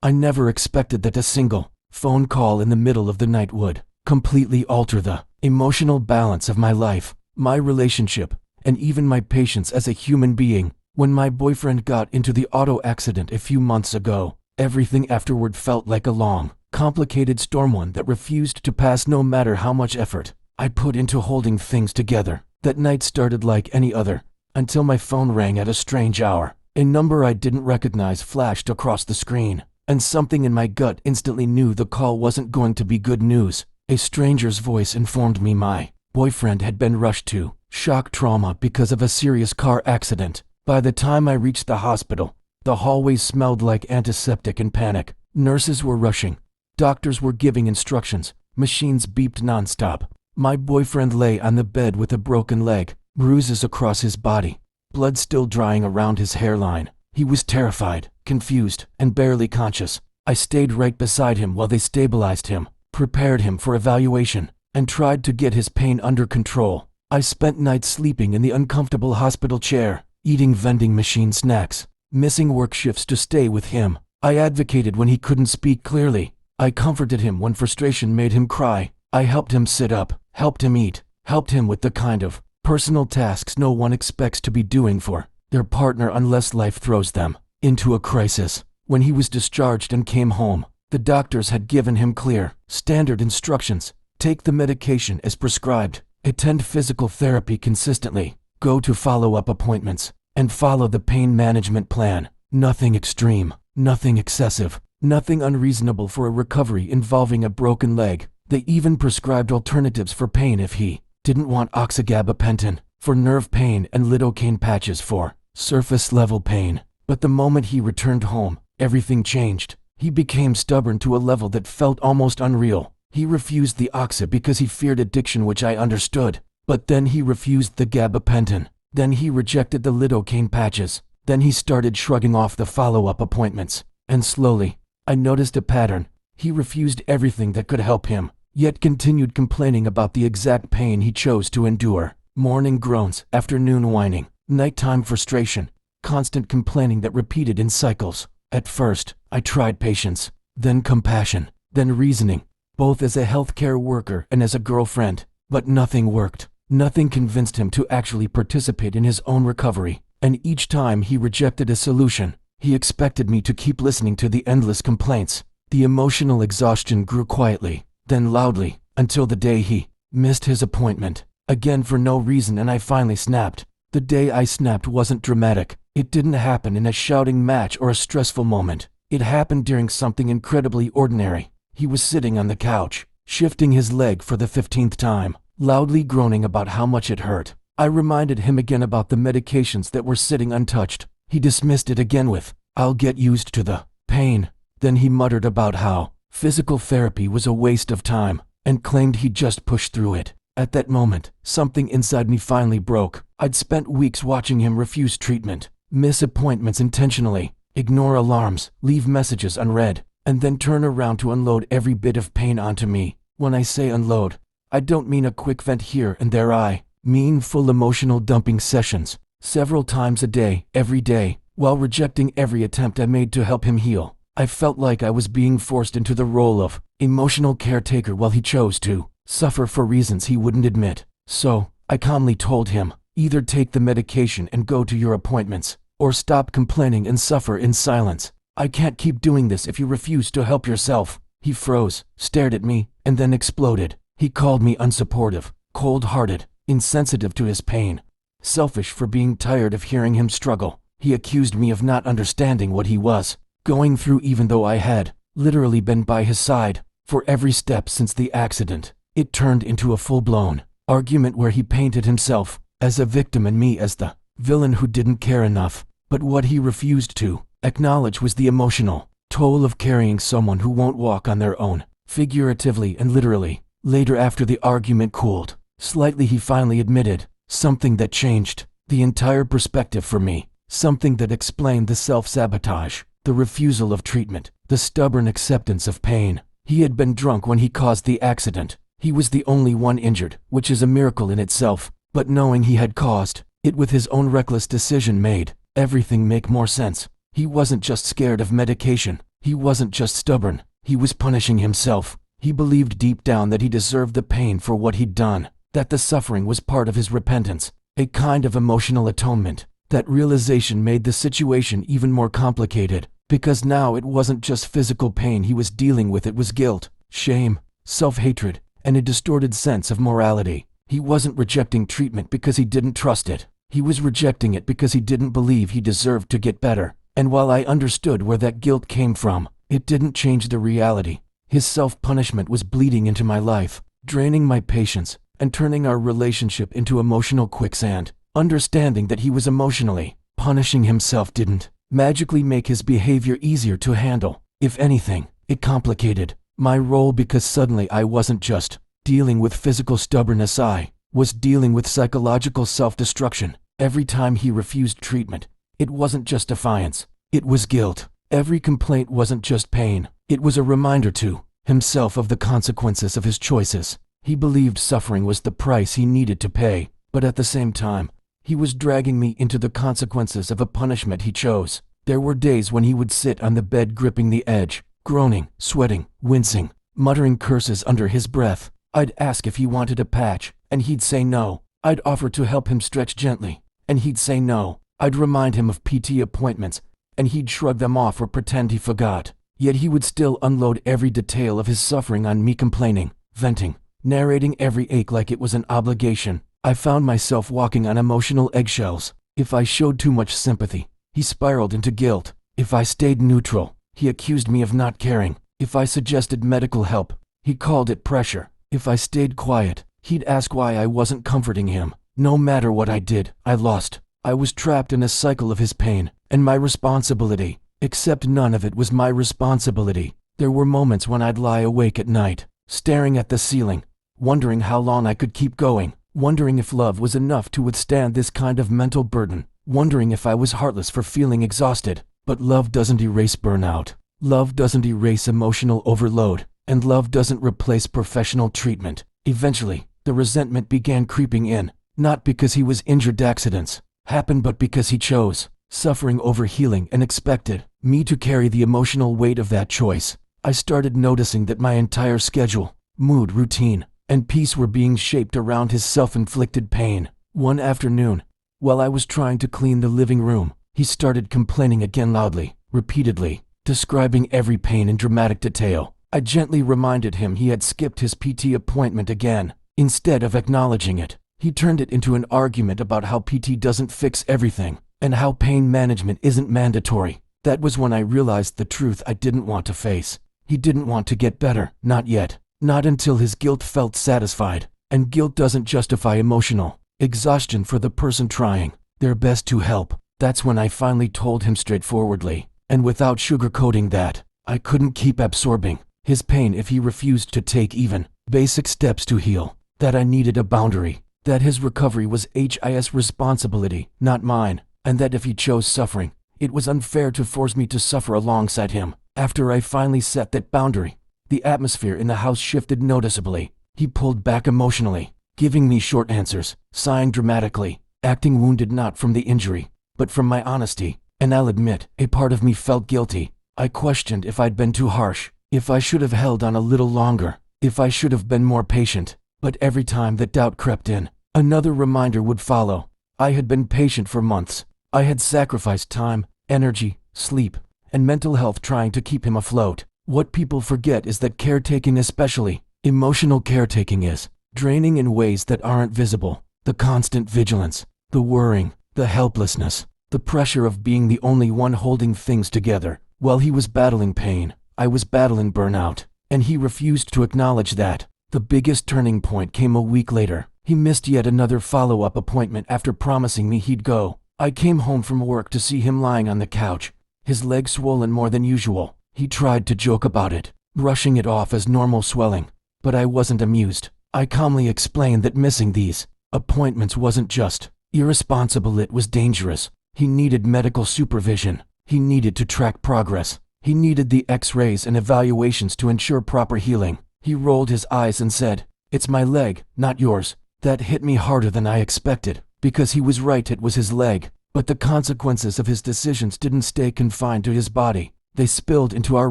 I never expected that a single phone call in the middle of the night would completely alter the emotional balance of my life, my relationship, and even my patience as a human being. When my boyfriend got into the auto accident a few months ago, everything afterward felt like a long, complicated storm, one that refused to pass no matter how much effort I put into holding things together. That night started like any other, until my phone rang at a strange hour. A number I didn't recognize flashed across the screen, and something in my gut instantly knew the call wasn't going to be good news. A stranger's voice informed me my boyfriend had been rushed to shock trauma because of a serious car accident. By the time I reached the hospital, the hallways smelled like antiseptic and panic. Nurses were rushing. Doctors were giving instructions. Machines beeped nonstop. My boyfriend lay on the bed with a broken leg, bruises across his body, blood still drying around his hairline. He was terrified, confused, and barely conscious. I stayed right beside him while they stabilized him, prepared him for evaluation, and tried to get his pain under control. I spent nights sleeping in the uncomfortable hospital chair, eating vending machine snacks, missing work shifts to stay with him. I advocated when he couldn't speak clearly. I comforted him when frustration made him cry. I helped him sit up, helped him eat, helped him with the kind of personal tasks no one expects to be doing for their partner unless life throws them into a crisis. When he was discharged and came home, the doctors had given him clear, standard instructions. Take the medication as prescribed, attend physical therapy consistently, go to follow-up appointments, and follow the pain management plan. Nothing extreme, nothing excessive, nothing unreasonable for a recovery involving a broken leg. They even prescribed alternatives for pain if he didn't want oxygabapentin for nerve pain and lidocaine patches for surface-level pain. But the moment he returned home, everything changed. He became stubborn to a level that felt almost unreal. He refused the oxy because he feared addiction, which I understood. But then he refused the gabapentin. Then he rejected the lidocaine patches. Then he started shrugging off the follow-up appointments. And slowly, I noticed a pattern. He refused everything that could help him, yet continued complaining about the exact pain he chose to endure. Morning groans, afternoon whining, nighttime frustration, constant complaining that repeated in cycles. At first, I tried patience, then compassion, then reasoning, both as a healthcare worker and as a girlfriend. But nothing worked. Nothing convinced him to actually participate in his own recovery. And each time he rejected a solution, he expected me to keep listening to the endless complaints. The emotional exhaustion grew quietly, then loudly, until the day he missed his appointment, again for no reason, and I finally snapped. The day I snapped wasn't dramatic. It didn't happen in a shouting match or a stressful moment. It happened during something incredibly ordinary. He was sitting on the couch, shifting his leg for the 15th time, loudly groaning about how much it hurt. I reminded him again about the medications that were sitting untouched. He dismissed it again with, "I'll get used to the pain." Then he muttered about how physical therapy was a waste of time, and claimed he'd just push through it. At that moment, something inside me finally broke. I'd spent weeks watching him refuse treatment, miss appointments intentionally, ignore alarms, leave messages unread, and then turn around to unload every bit of pain onto me. When I say unload, I don't mean a quick vent here and there. I mean full emotional dumping sessions, several times a day, every day, while rejecting every attempt I made to help him heal. I felt like I was being forced into the role of emotional caretaker while he chose to suffer for reasons he wouldn't admit. So, I calmly told him, either take the medication and go to your appointments, or stop complaining and suffer in silence. I can't keep doing this if you refuse to help yourself. He froze, stared at me, and then exploded. He called me unsupportive, cold-hearted, insensitive to his pain, selfish for being tired of hearing him struggle. He accused me of not understanding what he was going through, even though I had literally been by his side for every step since the accident. It turned into a full-blown argument where he painted himself as a victim and me as the villain who didn't care enough. But what he refused to acknowledge was the emotional toll of carrying someone who won't walk on their own, figuratively and literally. Later, after the argument cooled slightly, he finally admitted something that changed the entire perspective for me, something that explained the self-sabotage, the refusal of treatment, the stubborn acceptance of pain. He had been drunk when he caused the accident. He was the only one injured, which is a miracle in itself. But knowing he had caused it with his own reckless decision made everything make more sense. He wasn't just scared of medication. He wasn't just stubborn, he was punishing himself. He believed deep down that he deserved the pain for what he'd done, that the suffering was part of his repentance, a kind of emotional atonement. That realization made the situation even more complicated, because now it wasn't just physical pain he was dealing with, it was guilt, shame, self-hatred, and a distorted sense of morality. He wasn't rejecting treatment because he didn't trust it. He was rejecting it because he didn't believe he deserved to get better. And while I understood where that guilt came from, it didn't change the reality. His self-punishment was bleeding into my life, draining my patience, and turning our relationship into emotional quicksand. Understanding that he was emotionally punishing himself didn't magically make his behavior easier to handle. If anything, it complicated my role, because suddenly I wasn't just dealing with physical stubbornness, I was dealing with psychological self-destruction. Every time he refused treatment, it wasn't just defiance, it was guilt. Every complaint wasn't just pain, it was a reminder to himself of the consequences of his choices. He believed suffering was the price he needed to pay, but at the same time, he was dragging me into the consequences of a punishment he chose. There were days when he would sit on the bed gripping the edge, groaning, sweating, wincing, muttering curses under his breath. I'd ask if he wanted a patch, and he'd say no. I'd offer to help him stretch gently, and he'd say no. I'd remind him of PT appointments, and he'd shrug them off or pretend he forgot. Yet he would still unload every detail of his suffering on me, complaining, venting, narrating every ache like it was an obligation. I found myself walking on emotional eggshells. If I showed too much sympathy, he spiraled into guilt. If I stayed neutral, he accused me of not caring. If I suggested medical help, he called it pressure. If I stayed quiet, he'd ask why I wasn't comforting him. No matter what I did, I lost. I was trapped in a cycle of his pain and my responsibility, except none of it was my responsibility. There were moments when I'd lie awake at night, staring at the ceiling, wondering how long I could keep going, wondering if love was enough to withstand this kind of mental burden, wondering if I was heartless for feeling exhausted. But love doesn't erase burnout. Love doesn't erase emotional overload, and love doesn't replace professional treatment. Eventually, the resentment began creeping in, not because he was injured. Accidents happened, but because he chose suffering over healing and expected me to carry the emotional weight of that choice. I started noticing that my entire schedule, mood, routine, and peace were being shaped around his self-inflicted pain. One afternoon, while I was trying to clean the living room, he started complaining again, loudly, repeatedly, describing every pain in dramatic detail. I gently reminded him he had skipped his PT appointment again. Instead of acknowledging it, he turned it into an argument about how PT doesn't fix everything, and how pain management isn't mandatory. That was when I realized the truth I didn't want to face. He didn't want to get better, not yet. Not until his guilt felt satisfied. And guilt doesn't justify emotional exhaustion for the person trying their best to help. That's when I finally told him straightforwardly, and without sugarcoating, that I couldn't keep absorbing his pain if he refused to take even basic steps to heal, that I needed a boundary, that his recovery was his responsibility, not mine, and that if he chose suffering, it was unfair to force me to suffer alongside him. After I finally set that boundary, the atmosphere in the house shifted noticeably. He pulled back emotionally, giving me short answers, sighing dramatically, acting wounded not from the injury, but from my honesty. And I'll admit, a part of me felt guilty. I questioned if I'd been too harsh, if I should have held on a little longer, if I should have been more patient. But every time that doubt crept in, another reminder would follow. I had been patient for months. I had sacrificed time, energy, sleep, and mental health trying to keep him afloat. What people forget is that caretaking, especially emotional caretaking, is draining in ways that aren't visible. The constant vigilance, the worrying, the helplessness, the pressure of being the only one holding things together. While he was battling pain, I was battling burnout, and he refused to acknowledge that. The biggest turning point came a week later. He missed yet another follow-up appointment after promising me he'd go. I came home from work to see him lying on the couch, his leg swollen more than usual. He tried to joke about it, brushing it off as normal swelling, but I wasn't amused. I calmly explained that missing these appointments wasn't just irresponsible, it was dangerous. He needed medical supervision. He needed to track progress. He needed the X-rays and evaluations to ensure proper healing. He rolled his eyes and said, "It's my leg, not yours." That hit me harder than I expected, because he was right, it was his leg. But the consequences of his decisions didn't stay confined to his body. They spilled into our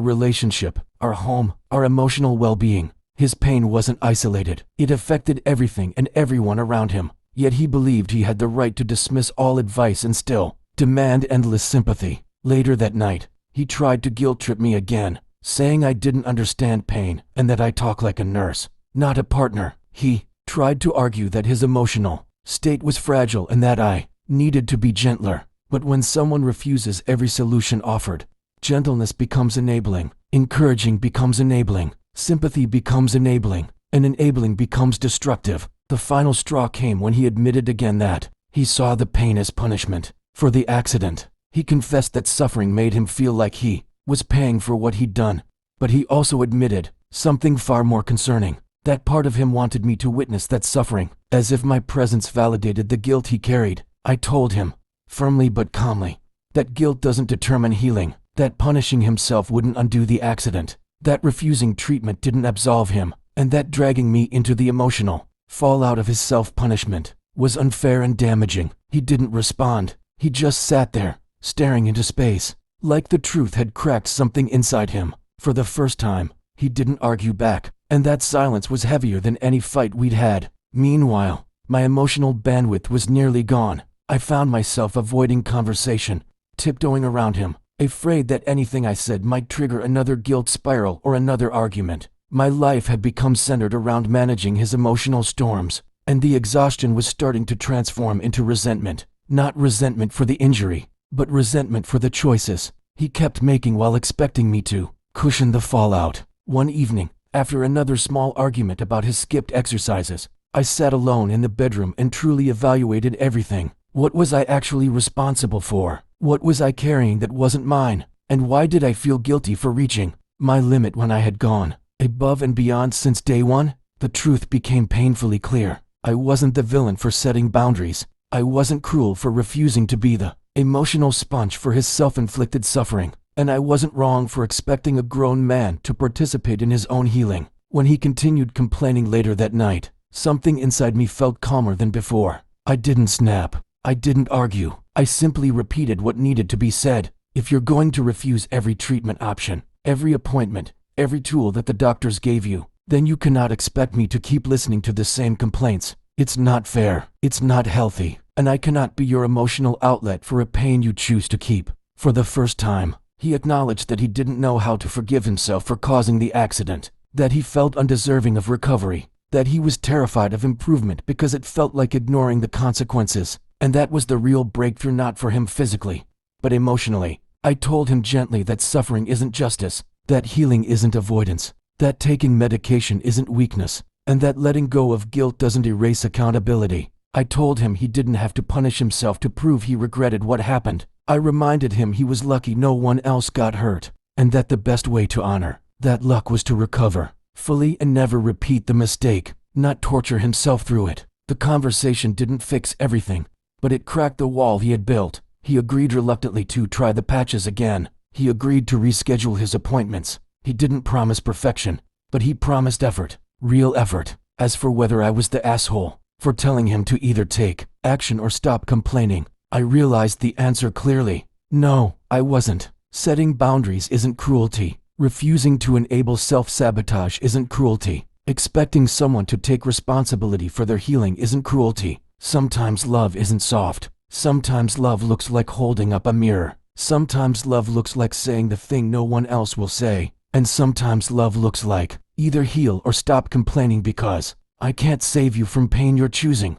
relationship, our home, our emotional well-being. His pain wasn't isolated. It affected everything and everyone around him. Yet he believed he had the right to dismiss all advice and still demand endless sympathy. Later that night, he tried to guilt-trip me again, saying I didn't understand pain and that I talk like a nurse, not a partner. He tried to argue that his emotional state was fragile and that I needed to be gentler. But when someone refuses every solution offered, gentleness becomes enabling, encouraging becomes enabling, sympathy becomes enabling, and enabling becomes destructive. The final straw came when he admitted again that he saw the pain as punishment for the accident. He confessed that suffering made him feel like he was paying for what he'd done. But he also admitted something far more concerning. That part of him wanted me to witness that suffering, as if my presence validated the guilt he carried. I told him, firmly but calmly, that guilt doesn't determine healing, that punishing himself wouldn't undo the accident, that refusing treatment didn't absolve him, and that dragging me into the emotional fallout of his self-punishment was unfair and damaging. He didn't respond. He just sat there, staring into space, like the truth had cracked something inside him. For the first time, he didn't argue back, and that silence was heavier than any fight we'd had. Meanwhile, my emotional bandwidth was nearly gone. I found myself avoiding conversation, tiptoeing around him, afraid that anything I said might trigger another guilt spiral or another argument. My life had become centered around managing his emotional storms, and the exhaustion was starting to transform into resentment. Not resentment for the injury, but resentment for the choices he kept making while expecting me to cushion the fallout. One evening, after another small argument about his skipped exercises, I sat alone in the bedroom and truly evaluated everything. What was I actually responsible for? What was I carrying that wasn't mine? And why did I feel guilty for reaching my limit when I had gone above and beyond since day one? The truth became painfully clear. I wasn't the villain for setting boundaries. I wasn't cruel for refusing to be the emotional sponge for his self-inflicted suffering. And I wasn't wrong for expecting a grown man to participate in his own healing. When he continued complaining later that night, something inside me felt calmer than before. I didn't snap. I didn't argue. I simply repeated what needed to be said. If you're going to refuse every treatment option, every appointment, every tool that the doctors gave you, then you cannot expect me to keep listening to the same complaints. It's not fair. It's not healthy. And I cannot be your emotional outlet for a pain you choose to keep. For the first time, he acknowledged that he didn't know how to forgive himself for causing the accident, that he felt undeserving of recovery, that he was terrified of improvement because it felt like ignoring the consequences. And that was the real breakthrough, not for him physically, but emotionally. I told him gently that suffering isn't justice, that healing isn't avoidance, that taking medication isn't weakness, and that letting go of guilt doesn't erase accountability. I told him he didn't have to punish himself to prove he regretted what happened. I reminded him he was lucky no one else got hurt, and that the best way to honor that luck was to recover fully and never repeat the mistake, not torture himself through it. The conversation didn't fix everything, but it cracked the wall he had built. He agreed reluctantly to try the patches again. He agreed to reschedule his appointments. He didn't promise perfection, but he promised effort, real effort. As for whether I was the asshole for telling him to either take action or stop complaining, I realized the answer clearly. No, I wasn't. Setting boundaries isn't cruelty. Refusing to enable self-sabotage isn't cruelty. Expecting someone to take responsibility for their healing isn't cruelty. Sometimes love isn't soft. Sometimes love looks like holding up a mirror. Sometimes love looks like saying the thing no one else will say. And sometimes love looks like either heal or stop complaining, because I can't save you from pain you're choosing.